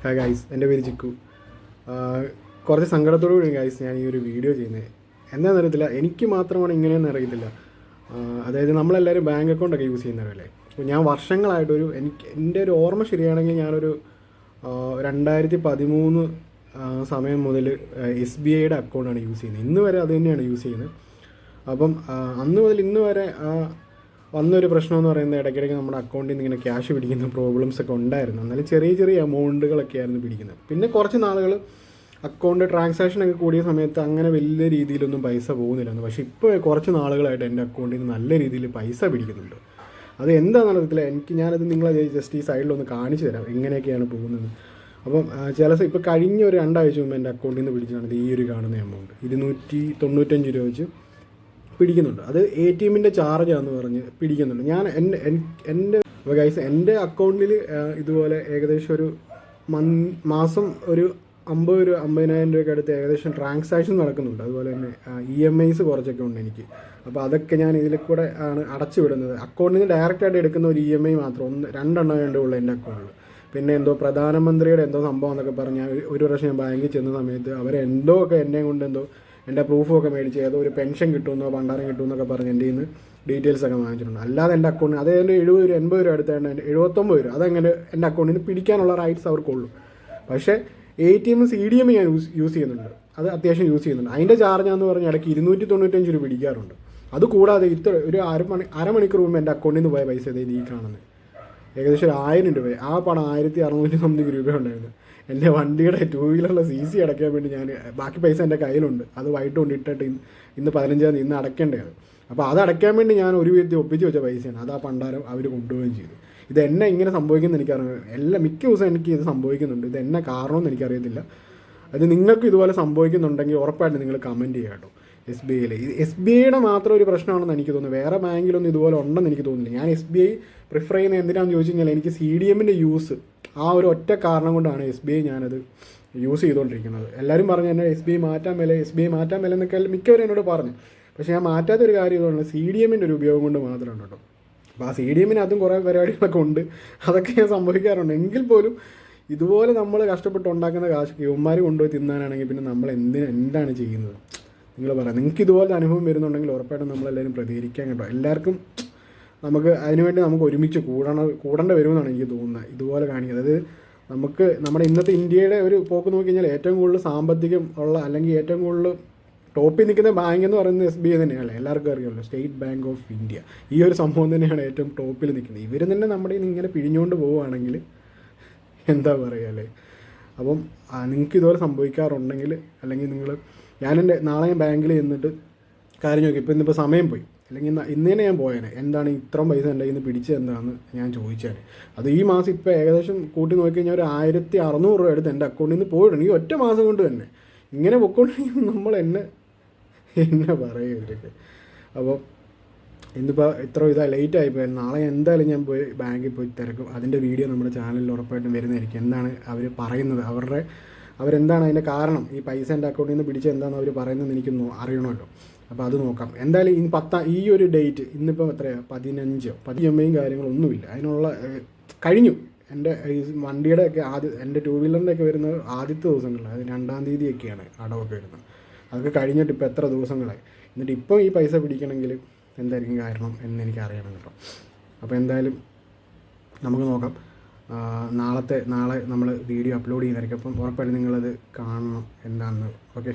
Hi guys, എൻ്റെ പേര് ചിക്കു. കുറച്ച് സങ്കടത്തോടു കൂടി ഗൈസ് ഞാൻ ഈ ഒരു വീഡിയോ ചെയ്യുന്നത്. എന്താണെന്ന് അറിയത്തില്ല, എനിക്ക് മാത്രമാണ് ഇങ്ങനെയൊന്നും അറിയത്തില്ല. അതായത് നമ്മളെല്ലാവരും ബാങ്ക് അക്കൗണ്ടൊക്കെ യൂസ് ചെയ്യുന്നവരല്ലേ. അപ്പോൾ ഞാൻ വർഷങ്ങളായിട്ടൊരു എൻ്റെ ഒരു ഓർമ്മ ശരിയാണെങ്കിൽ ഞാനൊരു 2013 സമയം മുതൽ SBIയുടെ അക്കൗണ്ടാണ് യൂസ് ചെയ്യുന്നത്. ഇന്ന് വരെ അത് തന്നെയാണ് യൂസ് ചെയ്യുന്നത്. അപ്പം അന്ന് മുതൽ ഇന്ന് വരെ വന്നൊരു പ്രശ്നമെന്ന് പറയുന്നത് ഇടയ്ക്കിടയ്ക്ക് നമ്മുടെ അക്കൗണ്ടിൽ നിന്ന് ഇങ്ങനെ ക്യാഷ് പിടിക്കുന്ന പ്രോബ്ലംസ് ഒക്കെ ഉണ്ടായിരുന്നു. എന്നാലും ചെറിയ ചെറിയ എമൗണ്ടുകളൊക്കെ ആയിരുന്നു പിടിക്കുന്നത്. പിന്നെ കുറച്ച് നാളുകൾ അക്കൗണ്ട് ട്രാൻസാക്ഷനൊക്കെ കൂടിയ സമയത്ത് അങ്ങനെ വലിയ രീതിയിലൊന്നും പൈസ പോകുന്നില്ലായിരുന്നു. പക്ഷേ ഇപ്പോൾ കുറച്ച് നാളുകളായിട്ട് എൻ്റെ അക്കൗണ്ടിൽ നിന്ന് നല്ല രീതിയിൽ പൈസ പിടിക്കുന്നുണ്ട്. അത് എന്താണെന്ന് അറിയത്തില്ല. ഞാനത് നിങ്ങളെ ജസ്റ്റ് ഈ സൈഡിലൊന്ന് കാണിച്ചു തരാം എങ്ങനെയൊക്കെയാണ് പോകുന്നത്. അപ്പം ഇപ്പോൾ കഴിഞ്ഞ ഒരു 2 ആഴ്ച മുമ്പ് എൻ്റെ അക്കൗണ്ടിൽ നിന്ന് പിടിച്ചതാണ് ഈ ഒരു കാണുന്ന എമൗണ്ട് 295 രൂപ വെച്ച് പിടിക്കുന്നുണ്ട്. അത് ATMൻ്റെ ചാർജാണെന്ന് പറഞ്ഞ് പിടിക്കുന്നുണ്ട്. ഞാൻ എൻ്റെ ഗൈസ് എൻ്റെ അക്കൗണ്ടിൽ ഇതുപോലെ ഏകദേശം ഒരു മാസം ഒരു 50,000 രൂപയ്ക്ക് അടുത്ത് ഏകദേശം ട്രാൻസാക്ഷൻ നടക്കുന്നുണ്ട്. അതുപോലെ തന്നെ EMIs കുറച്ചൊക്കെ ഉണ്ട് എനിക്ക്. അപ്പോൾ അതൊക്കെ ഞാൻ ഇതിൽ കൂടെ ആണ് അടച്ചു വിടുന്നത്. അക്കൗണ്ടിൽ നിന്ന് ഡയറക്റ്റായിട്ട് എടുക്കുന്ന ഒരു EMI മാത്രം 2 വേണ്ടേ ഉള്ളൂ എൻ്റെ അക്കൗണ്ടിൽ. പിന്നെ എന്തോ പ്രധാനമന്ത്രിയുടെ എന്തോ സംഭവം എന്നൊക്കെ പറഞ്ഞാൽ ഒരു പ്രാവശ്യം ഞാൻ ബാങ്കിൽ ചെന്ന സമയത്ത് അവരെന്തോ ഒക്കെ എന്നെ കൊണ്ട് എൻ്റെ പ്രൂഫൊക്കെ മേടിച്ച് ഏതോ ഒരു പെൻഷൻ കിട്ടുമെന്നോ ഭണ്ഡാരം കിട്ടുമെന്നൊക്കെ പറഞ്ഞ് എൻ്റെ നിന്ന് ഡീറ്റെയിൽസൊക്കെ വാങ്ങിച്ചിട്ടുണ്ട്. അല്ലാതെ എൻ്റെ അക്കൗണ്ടിൽ അത് എൻ്റെ 70 രൂപ 80 രൂപ അടുത്തായിട്ട് 79 രൂപ അതങ്ങനെ എൻ്റെ അക്കൗണ്ടിൽ നിന്ന് പിടിക്കാനുള്ള റൈറ്റ്സ് അവർക്കുള്ളൂ. പക്ഷേ ATM CDM ഞാൻ യൂസ് ചെയ്യുന്നുണ്ട്. അത് അത്യാവശ്യം യൂസ് ചെയ്യുന്നുണ്ട്. അതിൻ്റെ ചാർജാന്ന് പറഞ്ഞാൽ ഇടയ്ക്ക് 295 രൂപ പിടിക്കാറുണ്ട്. അതുകൂടാതെ ഒരു അരമണിക്കൂർ മുമ്പ് എൻ്റെ അക്കൗണ്ടിൽ നിന്ന് പോയ പൈസ ഈ കാണുന്നത് ഏകദേശം 1000 രൂപ. ആ പണം 1600 സംതിങ് രൂപ ഉണ്ടായിരുന്നു. എൻ്റെ വണ്ടിയുടെ 2 വീലറിലെ CC അടയ്ക്കാൻ വേണ്ടി ഞാൻ ബാക്കി പൈസ എൻ്റെ കയ്യിലുണ്ട്. അത് വൈകിട്ട് കൊണ്ടിട്ടിട്ട് ഇന്ന് 15-ാം തീയതി ഇന്ന് അടയ്ക്കേണ്ടത്. അപ്പോൾ അത് അടയ്ക്കാൻ വേണ്ടി ഞാൻ ഒരു വിധത്തിൽ ഒപ്പിച്ച് വെച്ച പൈസയാണ്. അത് ആ പണ്ടാരം അവർ കൊണ്ടുപോവുകയും ചെയ്തു. ഇത് എന്നെ ഇങ്ങനെ സംഭവിക്കുമെന്ന് എനിക്കറിയാം. മിക്ക ദിവസം എനിക്ക് ഇത് സംഭവിക്കുന്നുണ്ട്. ഇത് എന്നെ കാരണമെന്ന് എനിക്കറിയത്തില്ല. അത് നിങ്ങൾക്ക് ഇതുപോലെ സംഭവിക്കുന്നുണ്ടെങ്കിൽ ഉറപ്പായിട്ട് നിങ്ങൾ കമൻറ്റ് ചെയ്യുക കേട്ടോ. SBIയുടെ മാത്രം ഒരു പ്രശ്നമാണെന്ന് എനിക്ക് തോന്നുന്നു. വേറെ ബാങ്കിലൊന്നും ഇതുപോലെ ഉണ്ടെന്ന് എനിക്ക് തോന്നുന്നില്ല. ഞാൻ SBI പ്രിഫർ ചെയ്യുന്നത് എന്തിനാണെന്ന് ചോദിച്ചു കഴിഞ്ഞാൽ എനിക്ക് CDMൻ്റെ യൂസ് ആ ഒരു ഒറ്റ കാരണം കൊണ്ടാണ് SBI ഞാനത് യൂസ് ചെയ്തുകൊണ്ടിരിക്കുന്നത്. എല്ലാവരും പറഞ്ഞു എന്നെ SBI മാറ്റാൻ മേലെ എന്നൊക്കെ മിക്കവരും എന്നോട് പറഞ്ഞു. പക്ഷേ ഞാൻ മാറ്റാത്തൊരു കാര്യം ഇതുകൊണ്ട് CDMൻ്റെ ഒരു ഉപയോഗം കൊണ്ട് മാത്രമാണ് കേട്ടോ. അപ്പോൾ ആ CDMന് അതും കുറേ പരിപാടികളൊക്കെ ഉണ്ട്. അതൊക്കെ ഞാൻ സംഭവിക്കാറുണ്ട്. എങ്കിൽ പോലും ഇതുപോലെ നമ്മൾ കഷ്ടപ്പെട്ട് ഉണ്ടാക്കുന്ന കാശ് യുവന്മാർ കൊണ്ടുപോയി തിന്നാനാണെങ്കിൽ പിന്നെ നമ്മൾ എന്താണ് ചെയ്യുന്നത്? നിങ്ങൾ പറയാം. നിങ്ങൾക്ക് ഇതുപോലത്തെ അനുഭവം വരുന്നുണ്ടെങ്കിൽ ഉറപ്പായിട്ടും നമ്മളെല്ലാവരും പ്രതികരിക്കാൻ കേട്ടോ. എല്ലാവർക്കും നമുക്ക് അതിനുവേണ്ടി നമുക്ക് ഒരുമിച്ച് കൂടേണ്ട വരുമെന്നാണ് എനിക്ക് തോന്നുന്നത്. ഇതുപോലെ കാണിക്കുന്നത് അതായത് നമുക്ക് നമ്മുടെ ഇന്നത്തെ ഇന്ത്യയുടെ ഒരു പോക്ക് നോക്കി കഴിഞ്ഞാൽ ഏറ്റവും കൂടുതൽ സാമ്പത്തികം ഉള്ള അല്ലെങ്കിൽ ഏറ്റവും കൂടുതൽ ടോപ്പിൽ നിൽക്കുന്ന ബാങ്ക് എന്ന് പറയുന്നത് SBI തന്നെയാണ്. എല്ലാവർക്കും അറിയാമല്ലോ, സ്റ്റേറ്റ് ബാങ്ക് ഓഫ് ഇന്ത്യ. ഈ ഒരു സംഭവം തന്നെയാണ് ഏറ്റവും ടോപ്പിൽ നിൽക്കുന്നത്. ഇവർ തന്നെ നമ്മുടെ ഇങ്ങനെ പിഴിഞ്ഞുകൊണ്ട് പോവുകയാണെങ്കിൽ എന്താ പറയുക അല്ലേ. അപ്പം നിങ്ങൾക്ക് ഇതുപോലെ സംഭവിക്കാറുണ്ടെങ്കിൽ അല്ലെങ്കിൽ നാളെ ഞാൻ ബാങ്കിൽ ചെന്നിട്ട് കാര്യം നോക്കി ഇന്നിപ്പോൾ സമയം പോയി അല്ലെങ്കിൽ ഇന്ന് തന്നെ ഞാൻ പോയേനെ. എന്താണ് ഇത്രയും പൈസ എൻ്റെ കയ്യിൽ നിന്ന് പിടിച്ചത് എന്താണെന്ന് ഞാൻ ചോദിച്ചാൽ അത് ഈ മാസം ഇപ്പോൾ ഏകദേശം കൂട്ടി നോക്കിക്കഴിഞ്ഞാൽ ഒരു 1600 രൂപ എടുത്ത് എൻ്റെ അക്കൗണ്ടിൽ നിന്ന് പോയിട്ടുണ്ട്. ഈ ഒറ്റ മാസം കൊണ്ട് തന്നെ ഇങ്ങനെ പൊയ്ക്കൊണ്ടെങ്കിൽ നമ്മൾ എന്നെ പറയുക ഇവരൊക്കെ. അപ്പോൾ ഇന്നിപ്പോൾ ഇത്ര ലേറ്റായിപ്പോയി. നാളെ എന്തായാലും ഞാൻ പോയി ബാങ്കിൽ പോയി തിരക്കും. അതിൻ്റെ വീഡിയോ നമ്മുടെ ചാനലിൽ ഉറപ്പായിട്ടും വരുന്നതായിരിക്കും. എന്താണ് അവർ പറയുന്നത്, അവരെന്താണ് അതിൻ്റെ കാരണം, ഈ പൈസ എൻ്റെ അക്കൗണ്ടിൽ നിന്ന് പിടിച്ച് എന്താണെന്ന് അവർ പറയുന്നതെന്ന് എനിക്ക് അറിയണമല്ലോ. അപ്പോൾ അത് നോക്കാം. എന്തായാലും ഈ ഒരു ഡേറ്റ് ഇന്നിപ്പോൾ എത്രയാണ് 15 കാര്യങ്ങളൊന്നുമില്ല. അതിനുള്ള കഴിഞ്ഞു. എൻ്റെ ഈ വണ്ടിയുടെ ഒക്കെ എൻ്റെ 2 വീലറിൻ്റെ ഒക്കെ വരുന്നത് ആദ്യത്തെ ദിവസങ്ങളിൽ, അത് 2-ാം തീയതിയൊക്കെയാണ് അടവൊക്കെ വരുന്നത്. അതൊക്കെ കഴിഞ്ഞിട്ട് ഇപ്പോൾ എത്ര ദിവസങ്ങളായി. എന്നിട്ട് ഇപ്പോൾ ഈ പൈസ പിടിക്കണമെങ്കിൽ എന്തായിരിക്കും കാരണം എന്ന് എനിക്ക് അറിയണം കേട്ടോ. അപ്പോൾ എന്തായാലും നമുക്ക് നോക്കാം. നാളെ നമ്മൾ വീഡിയോ അപ്ലോഡ് ചെയ്യുന്നതായിരിക്കും. അപ്പം ഉറപ്പായിട്ടും നിങ്ങളത് കാണണം എന്താണെന്ന്. ഓക്കെ.